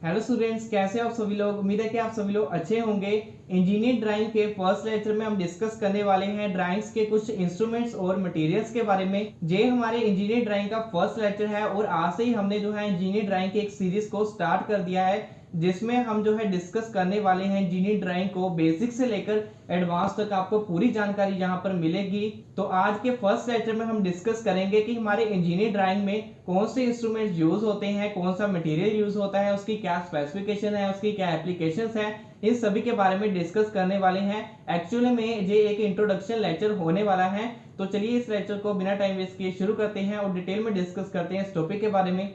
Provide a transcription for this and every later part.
Hello students, कैसे हो आप सभी लोग। उम्मीद है कि आप सभी लोग अच्छे होंगे। इंजीनियरिंग ड्राइंग के फर्स्ट लेक्चर में हम डिस्कस करने वाले हैं ड्राइंग्स के कुछ इंस्ट्रूमेंट्स और मटेरियल्स के बारे में। ये हमारे इंजीनियरिंग ड्राइंग का फर्स्ट लेक्चर है और आज से ही हमने जो है इंजीनियरिंग ड्राइंग की एक सीरीज को स्टार्ट कर दिया है, जिसमें हम जो है डिस्कस करने वाले हैं इंजीनियरिंग ड्राइंग को बेसिक से लेकर एडवांस तक। आपको पूरी जानकारी यहाँ पर मिलेगी। तो आज के फर्स्ट लेक्चर में हम डिस्कस करेंगे कि हमारे इंजीनियरिंग ड्राइंग में कौन से इंस्ट्रूमेंट यूज होते हैं, कौन सा मटेरियल यूज होता है, उसकी क्या स्पेसिफिकेशन है, उसकी क्या एप्लीकेशंस है, इन सभी के बारे में डिस्कस करने वाले हैं। एक्चुअली में ये एक इंट्रोडक्शन लेक्चर होने वाला है। तो चलिए इस लेक्चर को बिना टाइम वेस्ट किए शुरू करते हैं और डिटेल में डिस्कस करते हैं इस टॉपिक के बारे में।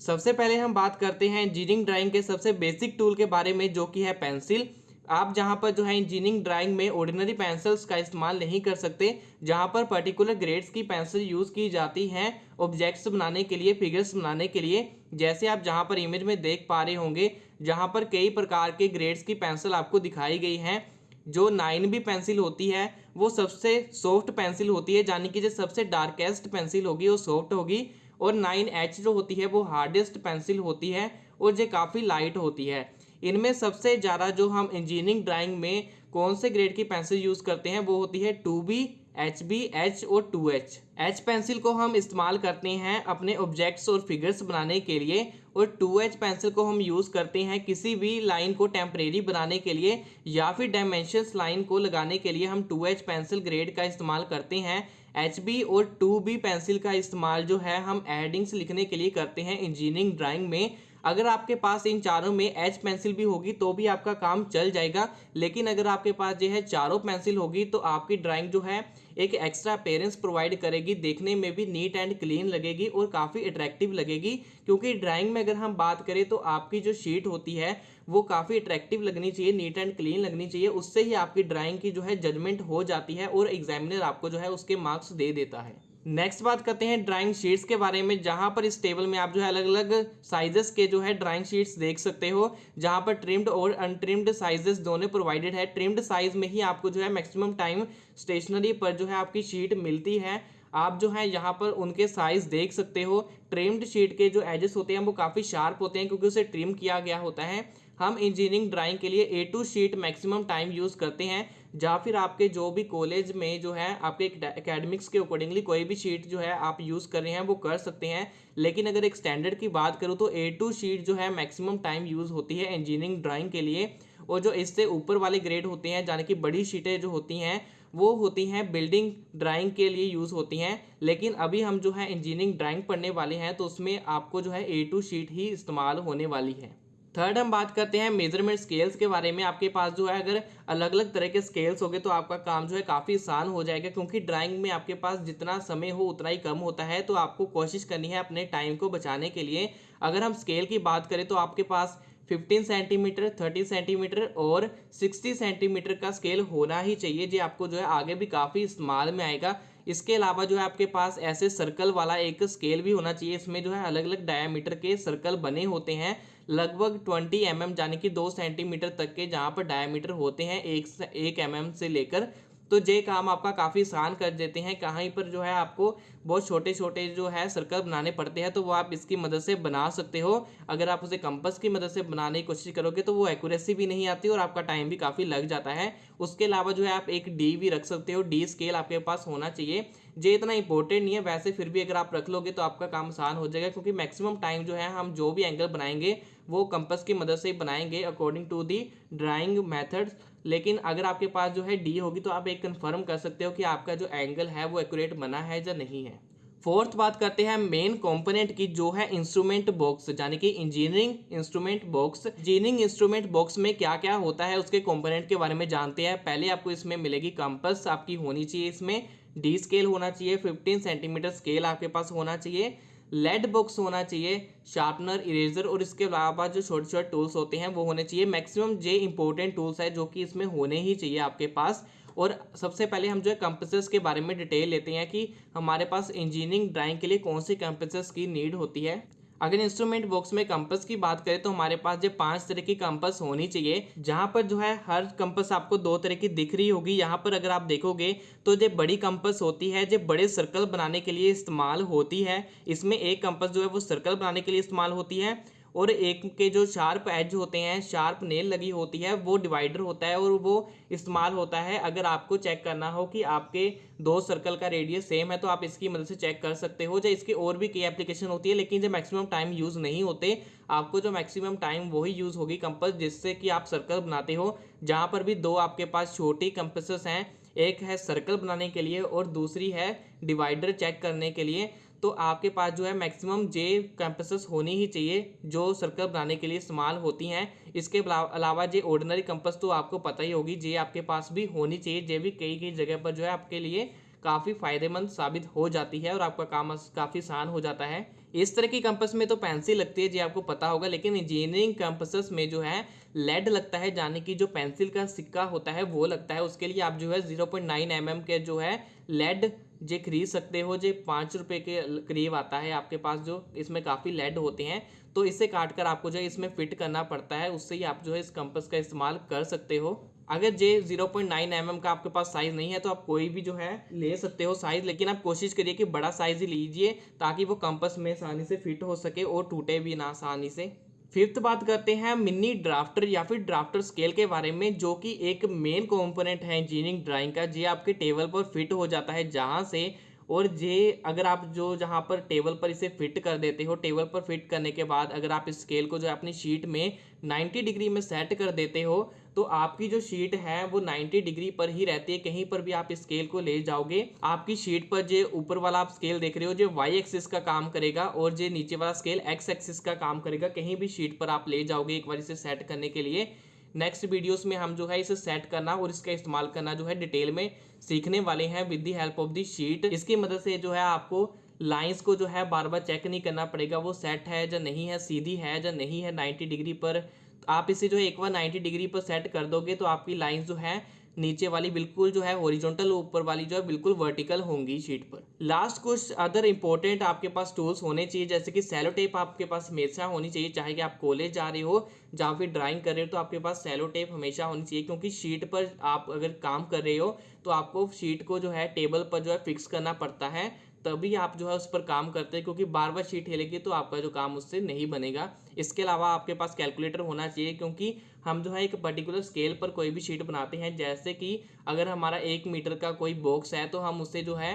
सबसे पहले हम बात करते हैं इंजीनियरिंग ड्राइंग के सबसे बेसिक टूल के बारे में, जो कि है पेंसिल। आप जहां पर जो है इंजीनियरिंग ड्राइंग में ऑर्डिनरी पेंसिल्स का इस्तेमाल नहीं कर सकते, जहां पर पर्टिकुलर ग्रेड्स की पेंसिल यूज़ की जाती हैं ऑब्जेक्ट्स बनाने के लिए, फिगर्स बनाने के लिए। जैसे आप जहां पर इमेज में देख पा रहे होंगे, जहां पर कई प्रकार के ग्रेड्स की पेंसिल आपको दिखाई गई हैं। जो 9B पेंसिल होती है वो सबसे सॉफ्ट पेंसिल होती है, यानी कि जो सबसे डार्केस्ट पेंसिल होगी वो सॉफ्ट होगी। और 9H जो होती है वो हार्डेस्ट पेंसिल होती है और ये काफ़ी लाइट होती है। इनमें सबसे ज़्यादा जो हम इंजीनियरिंग ड्राइंग में कौन से ग्रेड की पेंसिल यूज़ करते हैं वो होती है 2B, HB, H और 2H। H पेंसिल को हम इस्तेमाल करते हैं अपने ऑब्जेक्ट्स और फिगर्स बनाने के लिए, और 2H पेंसिल को हम यूज़ करते हैं किसी भी लाइन को टेम्परेरी बनाने के लिए या फिर डायमेंशंस लाइन को लगाने के लिए हम 2H पेंसिल ग्रेड का इस्तेमाल करते हैं। HB और 2B पेंसिल का इस्तेमाल जो है हम हेडिंग्स लिखने के लिए करते हैं इंजीनियरिंग ड्राइंग में। अगर आपके पास इन चारों में H पेंसिल भी होगी तो भी आपका काम चल जाएगा, लेकिन अगर आपके पास जो है चारों पेंसिल होगी तो आपकी ड्राइंग जो है एक एक्स्ट्रा अपीयरेंस प्रोवाइड करेगी, देखने में भी नीट एंड क्लीन लगेगी और काफ़ी अट्रैक्टिव लगेगी। क्योंकि ड्राइंग में अगर हम बात करें तो आपकी जो शीट होती है वो काफ़ी अट्रैक्टिव लगनी चाहिए, नीट एंड क्लीन लगनी चाहिए। उससे ही आपकी ड्राइंग की जो है जजमेंट हो जाती है और एग्जामिनर आपको जो है उसके मार्क्स दे देता है। नेक्स्ट बात करते हैं ड्राइंग शीट्स के बारे में, जहां पर इस टेबल में आप जो है अलग अलग साइजेस के जो है ड्राइंग शीट्स देख सकते हो, जहां पर ट्रिम्ड और अनट्रिम्ड साइजेस दोनों प्रोवाइडेड है। ट्रिम्ड साइज में ही आपको जो है मैक्सिमम टाइम स्टेशनरी पर जो है आपकी शीट मिलती है। आप जो है यहाँ पर उनके साइज देख सकते हो। ट्रिम्ड शीट के जो एजेस होते हैं वो काफ़ी शार्प होते हैं क्योंकि उसे ट्रिम किया गया होता है। हम इंजीनियरिंग ड्राइंग के लिए A2 sheet maximum time use करते हैं, या फिर आपके जो भी कॉलेज में जो है आपके एकेडमिक्स के अकॉर्डिंगली कोई भी शीट जो है आप यूज़ कर रहे हैं वो कर सकते हैं। लेकिन अगर एक स्टैंडर्ड की बात करूँ तो A2 शीट जो है मैक्सिमम टाइम यूज़ होती है इंजीनियरिंग ड्राइंग के लिए। और जो इससे ऊपर वाले ग्रेड होते हैं, यानी कि बड़ी शीटें जो होती हैं वो होती हैं बिल्डिंग ड्राइंग के लिए यूज़ होती हैं। लेकिन अभी हम जो है इंजीनियरिंग ड्राइंग पढ़ने वाले हैं तो उसमें आपको जो है A2 शीट ही इस्तेमाल होने वाली है। थर्ड हम बात करते हैं मेजरमेंट स्केल्स के बारे में। आपके पास जो है अगर अलग अलग तरह के स्केल्स होंगे तो आपका काम जो है काफ़ी आसान हो जाएगा, क्योंकि ड्राइंग में आपके पास जितना समय हो उतना ही कम होता है। तो आपको कोशिश करनी है अपने टाइम को बचाने के लिए। अगर हम स्केल की बात करें तो आपके पास 15 सेंटीमीटर, 30 सेंटीमीटर और 60 सेंटीमीटर का स्केल होना ही चाहिए, जो आपको जो है आगे भी काफ़ी इस्तेमाल में आएगा। इसके अलावा जो है आपके पास ऐसे सर्कल वाला एक स्केल भी होना चाहिए। इसमें जो है अलग अलग डायमीटर के सर्कल बने होते हैं, लगभग 20 mm यानी कि 2 सेंटीमीटर तक के, जहाँ पर डायमीटर होते हैं 1 mm से लेकर। तो ये काम आपका काफ़ी आसान कर देते हैं। कहीं पर जो है आपको बहुत छोटे छोटे जो है सर्कल बनाने पड़ते हैं तो वो आप इसकी मदद से बना सकते हो। अगर आप उसे कंपास की मदद से बनाने की कोशिश करोगे तो वो एक्यूरेसी भी नहीं आती और आपका टाइम भी काफ़ी लग जाता है। उसके अलावा जो है आप एक डी भी रख सकते हो, डी स्केल आपके पास होना चाहिए। ये इतना इंपॉर्टेंट नहीं है वैसे, फिर भी अगर आप रख लोगे तो आपका काम आसान हो जाएगा, क्योंकि मैक्सिमम टाइम जो है हम जो भी एंगल बनाएंगे वो कंपास की मदद से ही बनाएंगे according to the drawing methods. लेकिन अगर आपके पास जो है डी होगी तो आप एक कंफर्म कर सकते हो कि आपका जो एंगल है वो एक्यूरेट बना है या नहीं है। फोर्थ बात करते हैं मेन कंपोनेंट की, जो है इंस्ट्रूमेंट बॉक्स, यानी कि engineering instrument box. Engineering instrument box में क्या क्या होता है उसके कंपोनेंट के बारे में जानते हैं। पहले आपको इसमें मिलेगी कंपास, आपकी होनी चाहिए। इसमें डी स्केल होना चाहिए, 15 सेंटीमीटर स्केल आपके पास होना चाहिए, लेड बॉक्स होना चाहिए, शार्पनर, इरेजर और इसके अलावा जो छोटे छोटे टूल्स होते हैं वो होने चाहिए। मैक्सिमम ये इंपॉर्टेंट टूल्स है जो कि इसमें होने ही चाहिए आपके पास। और सबसे पहले हम जो है कंपासेस के बारे में डिटेल लेते हैं कि हमारे पास इंजीनियरिंग ड्राइंग के लिए कौन से कंपासेस की नीड होती है। अगर इंस्ट्रूमेंट बॉक्स में कंपास की बात करें तो हमारे पास जो 5 तरह की कंपास होनी चाहिए, जहां पर जो है हर कंपास आपको 2 तरह की दिख रही होगी। यहाँ पर अगर आप देखोगे तो जो बड़ी कंपास होती है जो बड़े सर्कल बनाने के लिए इस्तेमाल होती है, इसमें एक कंपास जो है वो सर्कल बनाने के लिए इस्तेमाल होती है और एक के जो शार्प एज होते हैं, शार्प नेल लगी होती है, वो डिवाइडर होता है और वो इस्तेमाल होता है अगर आपको चेक करना हो कि आपके 2 सर्कल का रेडियस सेम है, तो आप इसकी मदद से चेक कर सकते हो। जो इसकी और भी कई एप्लीकेशन होती है, लेकिन जो मैक्सिमम टाइम यूज़ नहीं होते, आपको जो मैक्सिमम टाइम वही यूज़ होगी कंपास जिससे कि आप सर्कल बनाते हो। जहाँ पर भी 2 आपके पास छोटी कंपासेस हैं, एक है सर्कल बनाने के लिए और दूसरी है डिवाइडर चेक करने के लिए, तो आपके पास जो है मैक्सिमम जे कंपासेस होनी ही चाहिए जो सर्कल बनाने के लिए इस्तेमाल होती हैं। इसके अलावा जे ऑर्डिनरी कंपास तो आपको पता ही होगी, जे आपके पास भी होनी चाहिए। जे भी कई कई जगह पर जो है आपके लिए काफ़ी फायदेमंद साबित हो जाती है और आपका काम काफ़ी आसान हो जाता है। इस तरह की कंपास में तो पेंसिल लगती है, जी आपको पता होगा, लेकिन इंजीनियरिंग कंपासेस में जो है लेड लगता है, यानी कि जो पेंसिल का सिक्का होता है वो लगता है। उसके लिए आप जो है 0.9 mm के जो है लेड जे खरीद सकते हो, जो 5 रुपये के करीब आता है आपके पास, जो इसमें काफ़ी लेड होते हैं। तो इसे काट कर आपको जो है इसमें फिट करना पड़ता है, उससे ही आप जो है इस कंपास का इस्तेमाल कर सकते हो। अगर जे 0.9 mm का आपके पास साइज़ नहीं है तो आप कोई भी जो है ले सकते हो साइज़, लेकिन आप कोशिश करिए कि बड़ा साइज़ ही लीजिए ताकि वो कंपास में आसानी से फिट हो सके और टूटे भी ना आसानी से। फिफ्थ बात करते हैं मिनी ड्राफ्टर या फिर ड्राफ्टर स्केल के बारे में, जो कि एक मेन कंपोनेंट है इंजीनियरिंग ड्राइंग का। ये आपके टेबल पर फिट हो जाता है जहाँ से, और ये अगर आप जो जहाँ पर टेबल पर इसे फिट कर देते हो, टेबल पर फिट करने के बाद अगर आप इस स्केल को जो है अपनी शीट में 90 डिग्री में सेट कर देते हो, तो आपकी जो शीट है वो 90 डिग्री पर ही रहती है। कहीं पर भी आप इस स्केल को ले जाओगे, आपकी शीट पर जो ऊपर वाला आप स्केल देख रहे हो जो वाई एक्सिस का काम करेगा और जो नीचे वाला स्केल एक्स एक्सिस का काम करेगा। कहीं भी शीट पर आप ले जाओगे एक बार इसे सेट करने के लिए। नेक्स्ट वीडियोस में हम जो है इसे सेट करना और इसका इस्तेमाल करना जो है डिटेल में सीखने वाले हैं with the help of the sheet. इसकी मदद से जो है आपको लाइंस को जो है बार बार चेक नहीं करना पड़ेगा, वो सेट है या नहीं है, सीधी है या नहीं है 90 डिग्री पर। आप इसे जो है एक बार 90 डिग्री पर सेट कर दोगे तो आपकी लाइंस जो है नीचे वाली बिल्कुल जो है हॉरिजॉन्टल, ऊपर वाली जो है बिल्कुल वर्टिकल होंगी शीट पर। लास्ट कुछ अदर इंपॉर्टेंट आपके पास टूल्स होने चाहिए, जैसे कि सेलो टेप आपके पास हमेशा होनी चाहिए। चाहे कि आप कॉलेज जा रहे हो जहाँ फिर ड्राइंग कर रहे हो तो आपके पास सेलो टेप हमेशा होनी चाहिए, क्योंकि शीट पर आप अगर काम कर रहे हो तो आपको शीट को जो है टेबल पर जो है फिक्स करना पड़ता है, तभी आप जो है उस पर काम करते हैं, क्योंकि बार बार शीट हिलेगी तो आपका जो काम उससे नहीं बनेगा। इसके अलावा आपके पास कैलकुलेटर होना चाहिए, क्योंकि हम जो है एक पर्टिकुलर स्केल पर कोई भी शीट बनाते हैं। जैसे कि अगर हमारा 1 मीटर का कोई बॉक्स है तो हम उससे जो है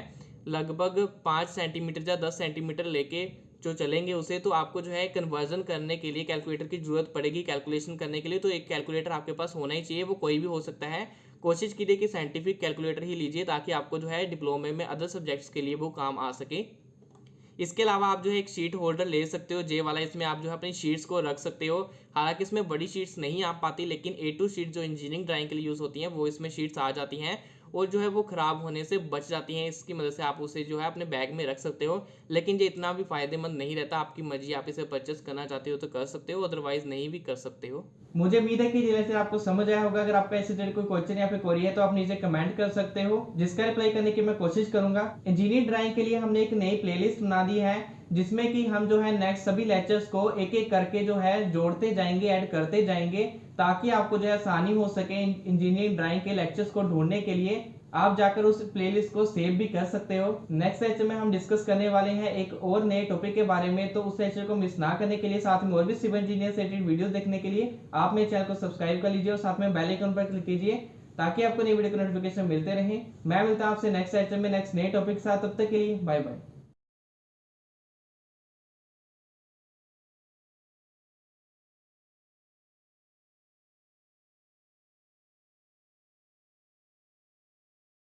लगभग 5 सेंटीमीटर या 10 सेंटीमीटर लेके जो चलेंगे उसे, तो आपको जो है कन्वर्जन करने के लिए कैलकुलेटर की जरूरत पड़ेगी कैलकुलेशन करने के लिए। तो एक कैलकुलेटर आपके पास होना ही चाहिए, वो कोई भी हो सकता है। कोशिश कीजिए कि साइंटिफिक कैलकुलेटर ही लीजिए ताकि आपको जो है डिप्लोमे में अदर सब्जेक्ट्स के लिए वो काम आ सके। इसके अलावा आप जो है एक शीट होल्डर ले सकते हो जे वाला, इसमें आप जो है अपनी शीट्स को रख सकते हो। हालांकि इसमें बड़ी शीट्स नहीं आ पाती, लेकिन A2 शीट जो इंजीनियरिंग ड्राइंग के लिए यूज़ होती हैं वो इसमें शीट्स आ जाती हैं और जो है वो ख़राब होने से बच जाती हैं। इसकी मदद से आप उसे जो है अपने बैग में रख सकते हो, लेकिन ये इतना भी फ़ायदेमंद नहीं रहता। आपकी मर्जी, आप इसे परचेस करना चाहते हो तो कर सकते हो, अदरवाइज़ नहीं भी कर सकते हो। मुझे उम्मीद है कि जैसे आपको समझ आया होगा। अगर आपका ऐसे रिलेटेड कोई क्वेश्चन या फिर क्वेरी है तो आप नीचे कमेंट कर सकते हो, जिसका रिप्लाई करने की मैं कोशिश करूंगा। इंजीनियरिंग ड्राइंग के लिए हमने एक नई प्लेलिस्ट बना दी है, जिसमें कि हम जो है नेक्स्ट सभी लेक्चर्स को एक एक करके जो है जोड़ते जाएंगे, ऐड करते जाएंगे, ताकि आपको जो है आसानी हो सके इंजीनियरिंग ड्राइंग के लेक्चर्स को ढूंढने के लिए। आप जाकर उस प्लेलिस्ट को सेव भी कर सकते हो। नेक्स्ट लेक्चर में हम डिस्कस करने वाले हैं एक और नए टॉपिक के बारे में, तो उस लेक्चर को मिस ना करने के लिए, साथ में और भी सिविल इंजीनियर से रिलेटेड वीडियोस देखने के लिए आप मेरे चैनल को सब्सक्राइब कर लीजिए और साथ में बेल आइकन पर क्लिक कीजिए ताकि आपको नई वीडियो के नोटिफिकेशन मिलते रहे। मैं मिलता हूं आपसे नेक्स्ट लेक्चर में नेक्स्ट नए टॉपिक के साथ। तब तक के लिए बाय बाय।